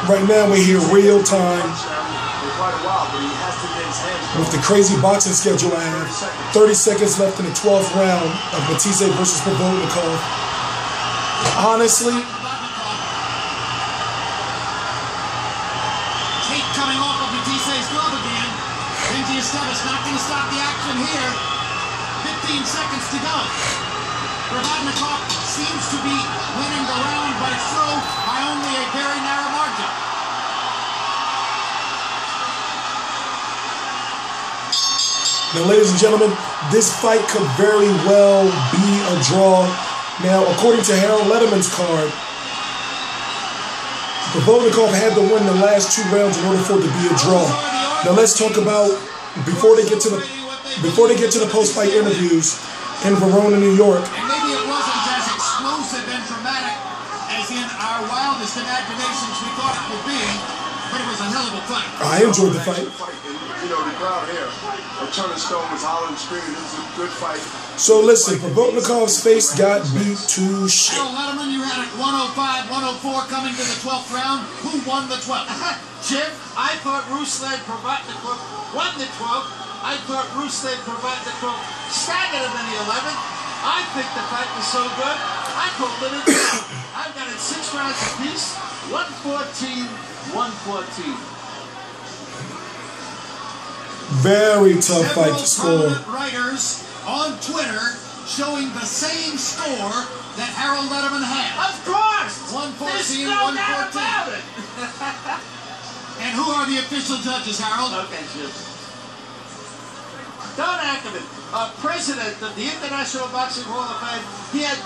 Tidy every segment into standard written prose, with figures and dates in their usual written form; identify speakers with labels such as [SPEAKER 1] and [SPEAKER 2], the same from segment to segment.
[SPEAKER 1] Right now we're here real time with the crazy boxing schedule I have. 30 seconds left in the 12th round of Matthysse versus Provodnikov. Honestly,
[SPEAKER 2] tape coming off of Matthisse's glove again. Benji Esteves not going to stop the action here. 15 seconds to go. Provodnikov seems to be winning the round by only a very narrow margin.
[SPEAKER 1] Now, ladies and gentlemen, this fight could very well be a draw. Now, according to Harold Letterman's card, Provodnikov had to win the last 2 rounds in order for it to be a draw. Now, let's talk about before they get to the post-fight interviews in Verona, New York.
[SPEAKER 2] And maybe it wasn't as explosive and dramatic as in our wildest imaginations we thought it would be, but it was a hell of a fight.
[SPEAKER 1] I enjoyed the fight.
[SPEAKER 3] You know, the crowd here, Turner Stone was hollering, screaming. It was a good fight.
[SPEAKER 1] So listen, Provodnikov's face got beat to shit.
[SPEAKER 2] Harold Letterman, you had it 105, 104 coming to the 12th round. Who won the 12th?
[SPEAKER 4] Jim, I thought Ruslan Provodnikov won the 12th. I thought Ruslan Provodnikov staggered him in the 11th. I think the fight was so good, I called it a draw. I've got it 6 rounds apiece, 114, 114.
[SPEAKER 1] Very tough fight to score.
[SPEAKER 2] Writers on Twitter showing the same score that Harold Letterman had.
[SPEAKER 4] Of course!
[SPEAKER 2] 114,
[SPEAKER 4] There's no doubt
[SPEAKER 2] 114.
[SPEAKER 4] about it.
[SPEAKER 2] And who are the official judges, Harold?
[SPEAKER 4] Okay, Jim. Don Ackerman, president of the International Boxing Hall of Fame, he had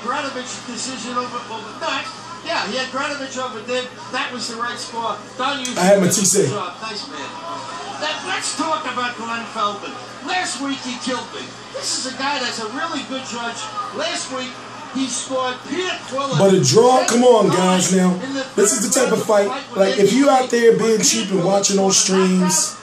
[SPEAKER 4] Granovich decision over not. Yeah, he had Granovich over Dib. That was the right score. Don, you
[SPEAKER 1] I had Matthysse.
[SPEAKER 4] Nice man. Let's talk about Glenn Feldman. Last week he killed me. This is a guy that's a really good judge. Last week he scored Peter Quillen.
[SPEAKER 1] But a draw, come on guys now. This is the type of fight, like if you out there being cheap and watching those streams,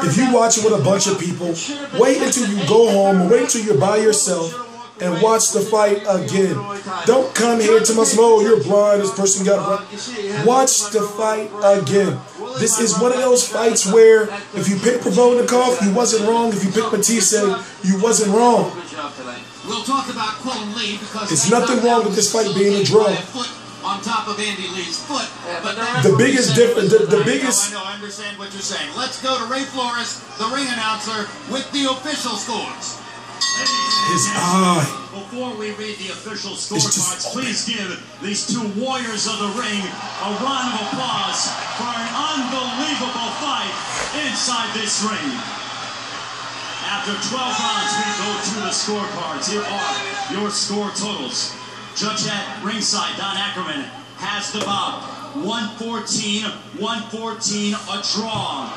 [SPEAKER 1] if you watch it with a bunch of people, wait until you go home or wait until you're by yourself and watch the fight again. Don't come here to us, oh, you're blind, this person got blind. Watch the fight again. This is one of those fights where if you pick Provodnikov, you wasn't wrong. If you pick Matthysse, you wasn't wrong.
[SPEAKER 2] We'll talk about Quillen Lee because
[SPEAKER 1] there's nothing wrong with this fight being a draw.
[SPEAKER 2] On top of Andy Lee's foot, but
[SPEAKER 1] the biggest difference, the biggest.
[SPEAKER 2] I understand what you're saying. Let's go to Ray Flores, the ring announcer, with the official scores.
[SPEAKER 1] His eye.
[SPEAKER 5] Before we read the official scorecards, please give these 2 warriors of the ring a round of applause for an unbelievable fight inside this ring. After 12 rounds, we go to the scorecards. Here are your score totals. Judge at ringside, Don Ackerman, has the bout. 114, 114, a draw.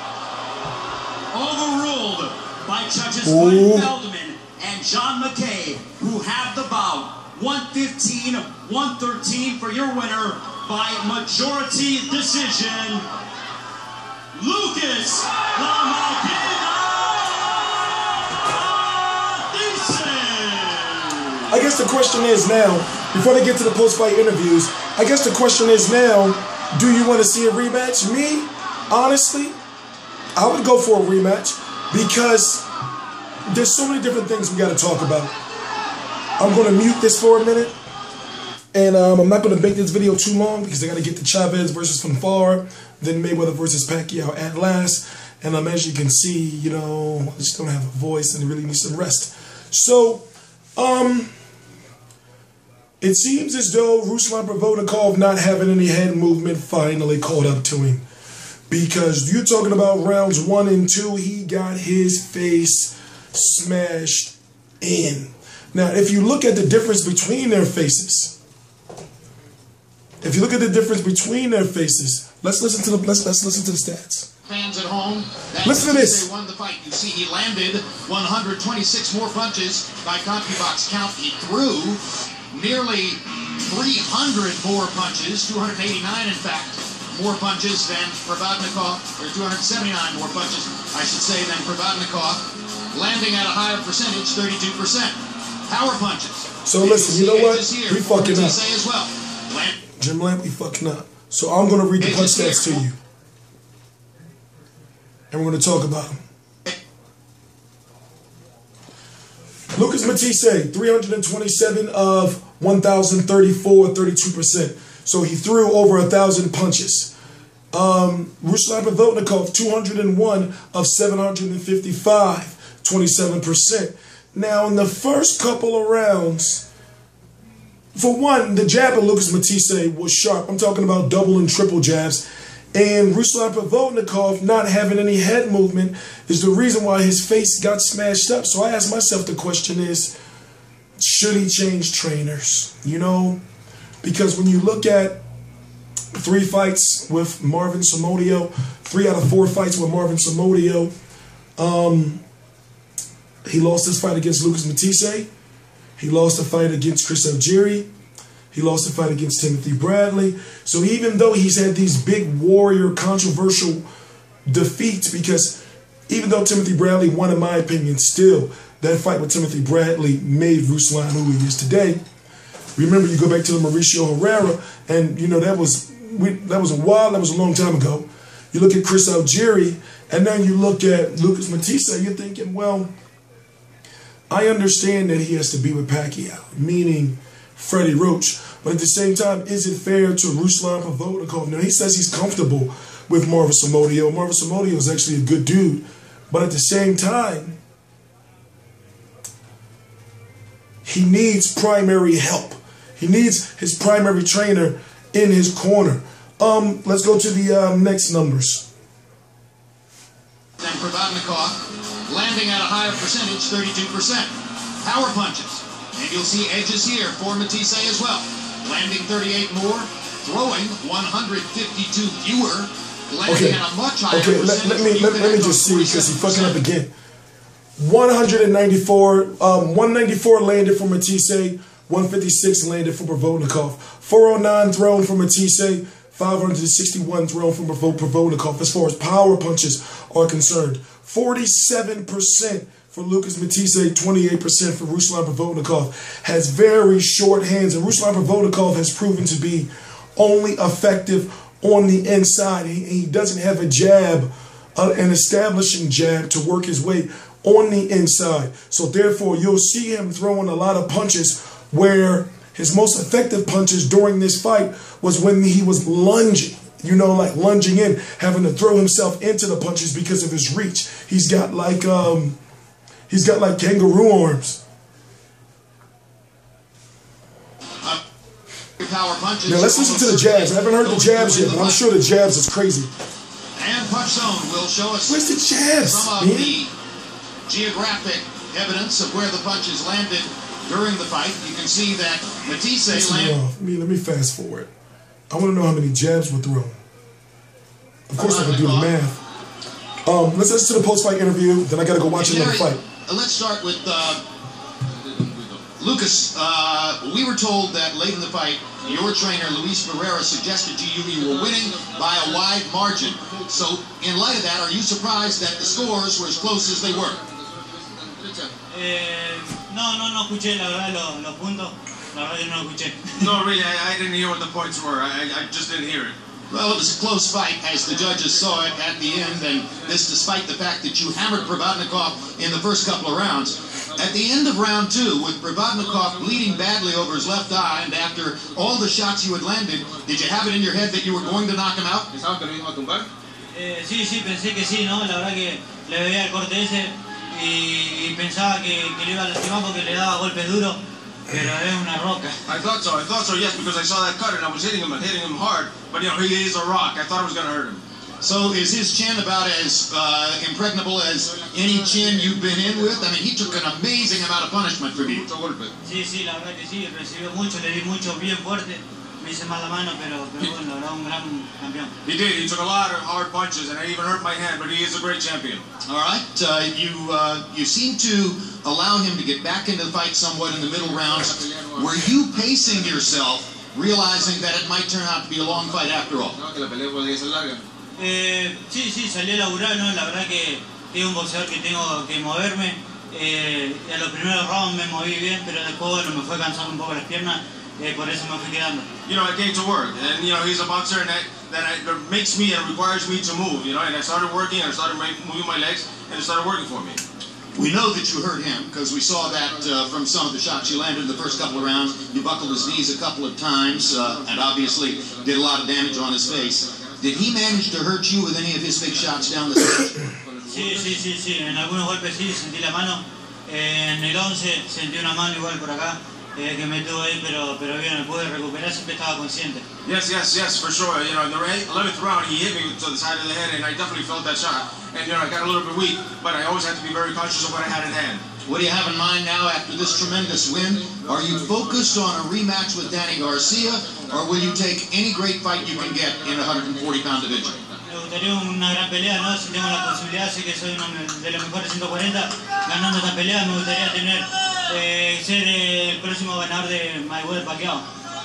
[SPEAKER 5] Overruled by judges Glenn Feldman and John McKay, who have the bout. 115, 113 for your winner by majority decision, Lucas
[SPEAKER 1] I guess the question is now, before they get to the post-fight interviews, I guess the question is now, do you want to see a rematch? Me, honestly, I would go for a rematch because there's so many different things we got to talk about. I'm going to mute this for a minute, and I'm not going to make this video too long because I got to get to Chavez versus Fanfare, then Mayweather versus Pacquiao at last. And as you can see, you know, I just don't have a voice and really need some rest. So, it seems as though Ruslan Provodnikov not having any head movement finally caught up to him. Because you're talking about rounds 1 and 2, he got his face smashed in. Now, if you look at the difference between their faces, let's listen to the stats.
[SPEAKER 2] Fans at home,
[SPEAKER 1] listen to this.
[SPEAKER 2] They won the fight. You see, he landed 126 more punches by CompuBox count. He threw nearly 300 more punches, 289 in fact, more punches than Provodnikov, or 279 more punches, I should say, than Provodnikov, landing at a higher percentage, 32%. Power punches.
[SPEAKER 1] So listen, you know what? We fucking up.
[SPEAKER 2] As well.
[SPEAKER 1] Jim Lamb, we fucking up. So I'm going to read the punch stats to you. And we're going to talk about them. Lucas Matthysse, 327 of 1,034, 32%. So he threw over 1,000 punches. Ruslan Provodnikov, 201 of 755, 27%. Now, in the first couple of rounds, for one, the jab of Lucas Matthysse was sharp. I'm talking about double and triple jabs. And Ruslan Provodnikov not having any head movement is the reason why his face got smashed up. So I asked myself, the question is, should he change trainers? You know, because when you look at 3 fights with Marvin Somodio, 3 out of 4 fights with Marvin Somodio, he lost his fight against Lucas Matthysse. He lost a fight against Chris Algieri. He lost a fight against Timothy Bradley. So even though he's had these big warrior controversial defeats, because even though Timothy Bradley won, in my opinion, still, that fight with Timothy Bradley made Ruslan who he is today. Remember, you go back to the Mauricio Herrera, and you know that was a long time ago. You look at Chris Algieri, and then you look at Lucas Matthysse, you're thinking, well, I understand that he has to be with Pacquiao, meaning Freddie Roach, but at the same time, is it fair to Ruslan Provodnikov? Now, he says he's comfortable with Marvin Somodio. Marvin Somodio is actually a good dude, but at the same time, he needs primary help. He needs his primary trainer in his corner. Let's go to the next numbers.
[SPEAKER 2] And Provodnikov landing at a higher percentage, 32%. Power punches. And you'll see edges here for Matthysse as well. Landing 38 more, throwing 152 fewer, landing at a much higher percentage.
[SPEAKER 1] Let me just see, because he's fucking up again. 194 landed for Matthysse, 156 landed for Provodnikov. 409 thrown for Matthysse, 561 thrown from Provodnikov as far as power punches are concerned. 47% for Lucas Matthysse, 28% for Ruslan Provodnikov. Has very short hands, and Ruslan Provodnikov has proven to be only effective on the inside. He doesn't have a jab, an establishing jab to work his way on the inside. So therefore, you'll see him throwing a lot of punches where his most effective punches during this fight was when he was lunging. You know, like lunging in, having to throw himself into the punches because of his reach. He's got like kangaroo arms.
[SPEAKER 2] Power punches.
[SPEAKER 1] Now let's listen to the jabs. I haven't heard the jabs yet, but I'm sure the jabs is crazy.
[SPEAKER 2] And Punch Zone will show us
[SPEAKER 1] where's the jabs,
[SPEAKER 2] some of the geographic evidence of where the punches landed during the fight. You can see that Matthysse landed.
[SPEAKER 1] Let me fast forward. I want to know how many jabs were thrown. Of course I can do the math. Let's listen to the post-fight interview, then I got to go watch another fight.
[SPEAKER 2] Let's start with Lucas. We were told that late in the fight, your trainer, Luis Ferreira, suggested to you you were winning by a wide margin. So, in light of that, are you surprised that the scores were as close as they were?
[SPEAKER 5] No escuché, la verdad, los puntos. La verdad que no escuché.
[SPEAKER 3] No, really, I didn't hear what the points were. I just didn't hear it.
[SPEAKER 2] Well, it was a close fight as the judges saw it at the end, and this despite the fact that you hammered Provodnikov in the first couple of rounds. At the end of round 2, with Provodnikov bleeding badly over his left eye, and after all the shots you had landed, did you have it in your head that you were going to knock him out?
[SPEAKER 5] Sí, pensé que sí, ¿no? La verdad que le veía el corte ese y pensaba que le iba a lastimar porque le daba golpes duros. Pero es una roca.
[SPEAKER 3] I thought so, yes, because I saw that cut and I was hitting him hard. But, you know, he is a rock. I thought it was going to hurt him.
[SPEAKER 2] So is his chin about as impregnable as any chin you've been in with? I mean, he took an amazing amount of punishment from you.
[SPEAKER 5] Sí, la verdad que sí. Recibió mucho, le di mucho bien fuerte. Me hice mal la mano, pero bueno, la verdad, un gran campeón.
[SPEAKER 3] He did. He took a lot of hard punches, and I even hurt my hand, but he is a great champion.
[SPEAKER 2] All right. You seem to allow him to get back into the fight somewhat in the middle rounds. Were you pacing yourself, realizing that it might turn out to be a long fight after all?
[SPEAKER 5] Sí, salí a laburar, ¿no? La verdad que es un boxeador que tengo que moverme. En los primeros rounds me moví bien, pero después, bueno, me fue cansando un poco las piernas. por eso me fui quedando.
[SPEAKER 3] You know, I came to work, and you know, he's a boxer, and that makes me and requires me to move. You know, and I started working, and I started moving my legs, and it started working for me.
[SPEAKER 2] We know that you hurt him because we saw that from some of the shots you landed in the first couple of rounds. You buckled his knees a couple of times and obviously did a lot of damage on his face. Did he manage to hurt you with any of his big shots down the stretch?
[SPEAKER 5] Sí. En algunos golpes sí, sentí la mano. En el 11 sentí una mano igual por acá. Que me tuvo ahí, pero bien, me pude recuperar, siempre estaba consciente.
[SPEAKER 3] Yes, for sure. You know, in the 11th round, he hit me to the side of the head, and I definitely felt that shot. And, you know, I got a little bit weak, but I always had to be very conscious of what I had in hand.
[SPEAKER 2] What do you have in mind now after this tremendous win? Are you focused on a rematch with Danny Garcia, or will you take any great fight you can get in a 140-pound division?
[SPEAKER 5] Me gustaría una gran pelea, ¿no? Si tengo la posibilidad, sé que soy uno de los mejores 140, ganando esta pelea, me gustaría tener, ser el próximo ganador de Mayweather Pacquiao.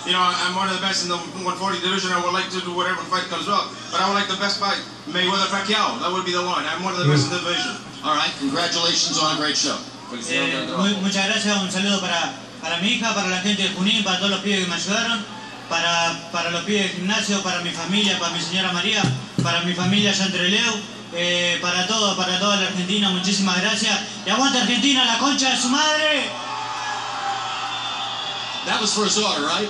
[SPEAKER 3] You know, I'm one of the best in the 140 division. I would like to do whatever fight comes up, but I would like the best fight, Mayweather Pacquiao. That would be the one. I'm one of the best in the division.
[SPEAKER 2] All right, congratulations on a great show.
[SPEAKER 5] Muchas gracias, un saludo para mi hija, para la gente de Junín, para todos los pibes que me ayudaron, para los pibes del gimnasio, para mi familia, para mi señora María, para mi familia allá entre Leo, para toda la Argentina, muchísimas gracias. Y aguanta Argentina, la concha de su madre.
[SPEAKER 2] That was for his daughter, right?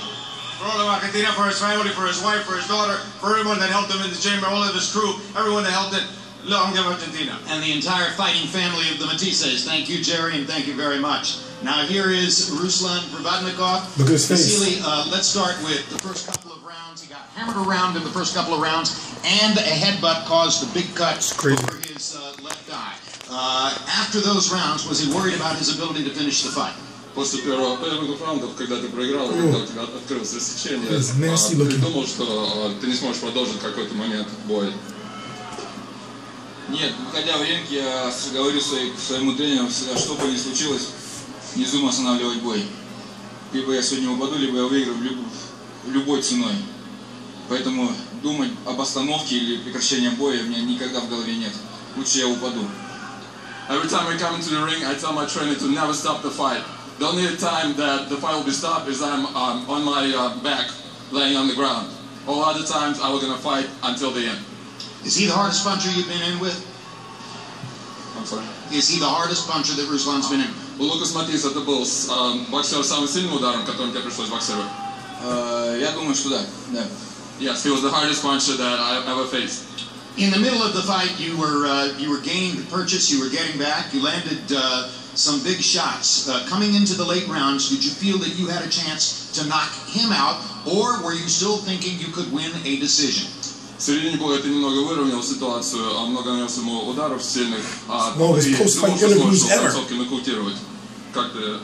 [SPEAKER 3] For all of Argentina, for his family, for his wife, for his daughter, for everyone that helped him in the chamber, all of his crew, everyone that helped him. Long live Argentina.
[SPEAKER 2] And the entire fighting family of the Matthysse. Thank you, Jerry, and thank you very much. Now here is Ruslan Provodnikov.
[SPEAKER 1] Look at his face.
[SPEAKER 2] Vasily, let's start with the first couple of rounds. He got hammered around in the first couple of rounds, and a headbutt caused the big cut over his left eye. After those rounds, was he worried about his ability to finish the fight?
[SPEAKER 6] После первых раундов, когда ты проиграл, когда у тебя открылось рассечение, ты думал, что ты не сможешь продолжить какой-то момент бой?
[SPEAKER 7] Нет, выходя в ринг, я говорю своему тренеру всегда, что бы ни случилось, не думаю останавливать бой. Либо я сегодня упаду, либо я выиграю любой ценой. Поэтому думать об остановке или прекращении боя у меня никогда в голове нет. Лучше я упаду.
[SPEAKER 6] Every time I come into the ring, I tell my trainer to never stop the fight. The only time that the fight will be stopped is I'm on my back, laying on the ground. All other times, I was going to fight until the end.
[SPEAKER 2] Is he the hardest puncher you've been in with?
[SPEAKER 6] I'm sorry?
[SPEAKER 2] Is he the hardest puncher that Ruslan's been in?
[SPEAKER 6] У Лукас Matthysse это был боксер с самым сильным ударом, которым тебе пришлось боксировать?
[SPEAKER 7] Я думаю, что да.
[SPEAKER 6] Yes, he was the hardest puncher that I ever faced.
[SPEAKER 2] In the middle of the fight, you were gaining the purchase, you were getting back, you landed some big shots. Coming into the late rounds, did you feel that you had a chance to knock him out, or were you still thinking you could win a decision?
[SPEAKER 6] В середине боя ты немного выровнял ситуацию, много нанес ему ударов сильных, и
[SPEAKER 1] думал, что сможешь
[SPEAKER 6] в концовке нокаутировать. Как ты,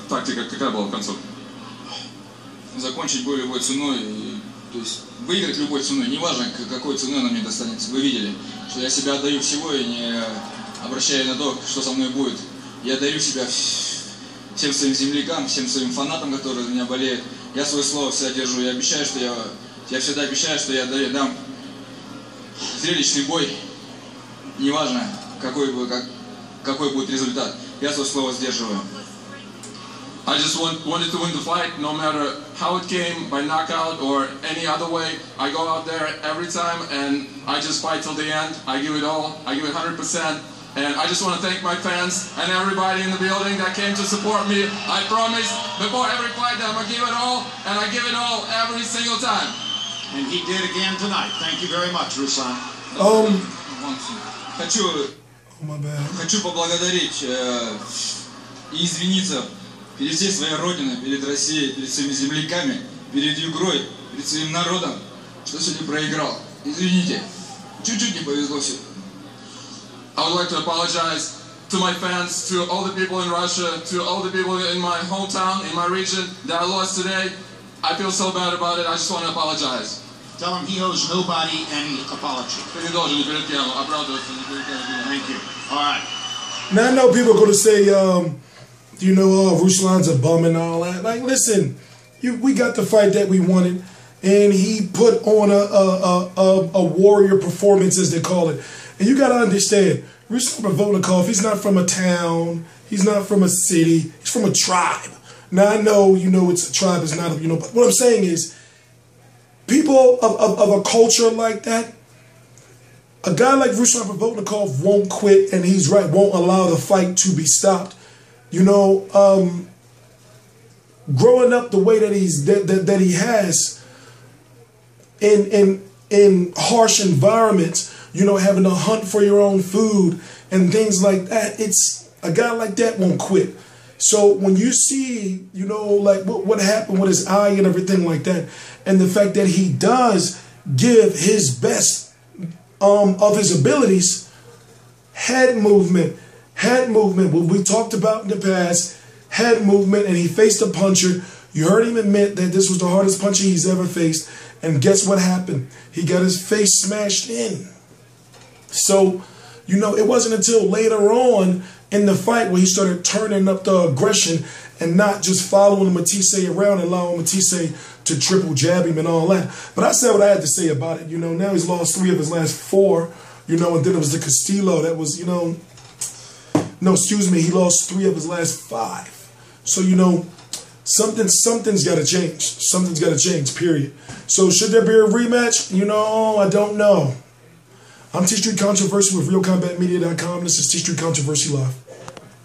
[SPEAKER 6] тактика какая была в концовке?
[SPEAKER 7] Закончить бой любой ценой, то есть выиграть любой ценой, неважно какой ценой она мне достанется. Вы видели, что я себя отдаю всего и не обращая на то, что со мной будет. Я дарю себя всем своим землякам, всем своим фанатам, которые за меня болеют. Я свое слово всегда держу. Я обещаю, что я всегда обещаю, что я дам зрелищный бой. Неважно, какой будет результат. Я свое слово сдерживаю.
[SPEAKER 6] I just wanted to win the fight, no matter how it came, by knockout or any other way. I go out there every time and I just fight till the end. I give it all. I give it 100%. And I just want to thank my fans and everybody in the building that came to support me. I promise before every fight that I'm going to give it all, and I give it all every single time.
[SPEAKER 2] And he did again tonight. Thank you very much, Ruslan.
[SPEAKER 7] Хочу поблагодарить и извиниться перед всей своей родиной, перед Россией, перед своими земляками, перед Югрой, перед своим народом, что сегодня проиграл. Извините, чуть-чуть не повезло все.
[SPEAKER 6] I would like to apologize to my fans, to all the people in Russia, to all the people in my hometown, in my region that I lost today. I feel so bad about it. I just want to apologize.
[SPEAKER 2] Tell him he owes nobody any apology.
[SPEAKER 6] Ты не должен ни перед кем оправдываться, ни перед кем.
[SPEAKER 2] Thank you. All right.
[SPEAKER 1] Now I know people are going to say, you know, Ruslan's a bum and all that. Like, listen, we got the fight that we wanted, and he put on a warrior performance, as they call it. And you got to understand, Ruslan Provodnikov, he's not from a town, he's not from a city, he's from a tribe. Now, I know, it's a tribe, it's not, but what I'm saying is, people of a culture like that, a guy like Ruslan Provodnikov won't quit, and he's right, won't allow the fight to be stopped. Growing up the way that he has in harsh environments, having to hunt for your own food and things like that, it's a guy like that won't quit. So when you see, like what happened with his eye and everything like that, and the fact that he does give his best of his abilities, head movement, what we talked about in the past, head movement, and he faced a puncher. You heard him admit that this was the hardest puncher he's ever faced, and guess what happened? He got his face smashed in. So, it wasn't until later on in the fight where he started turning up the aggression and not just following Matthysse around and allowing Matthysse to triple jab him and all that. But I said what I had to say about it. Now he's lost 3 of his last 4, and then it was the Castillo that was, no, excuse me, he lost 3 of his last 5. So, something's got to change. Something's got to change, period. So, should there be a rematch? I don't know. I'm T-Street Controversy with RealCombatMedia.com. This is T-Street Controversy Live.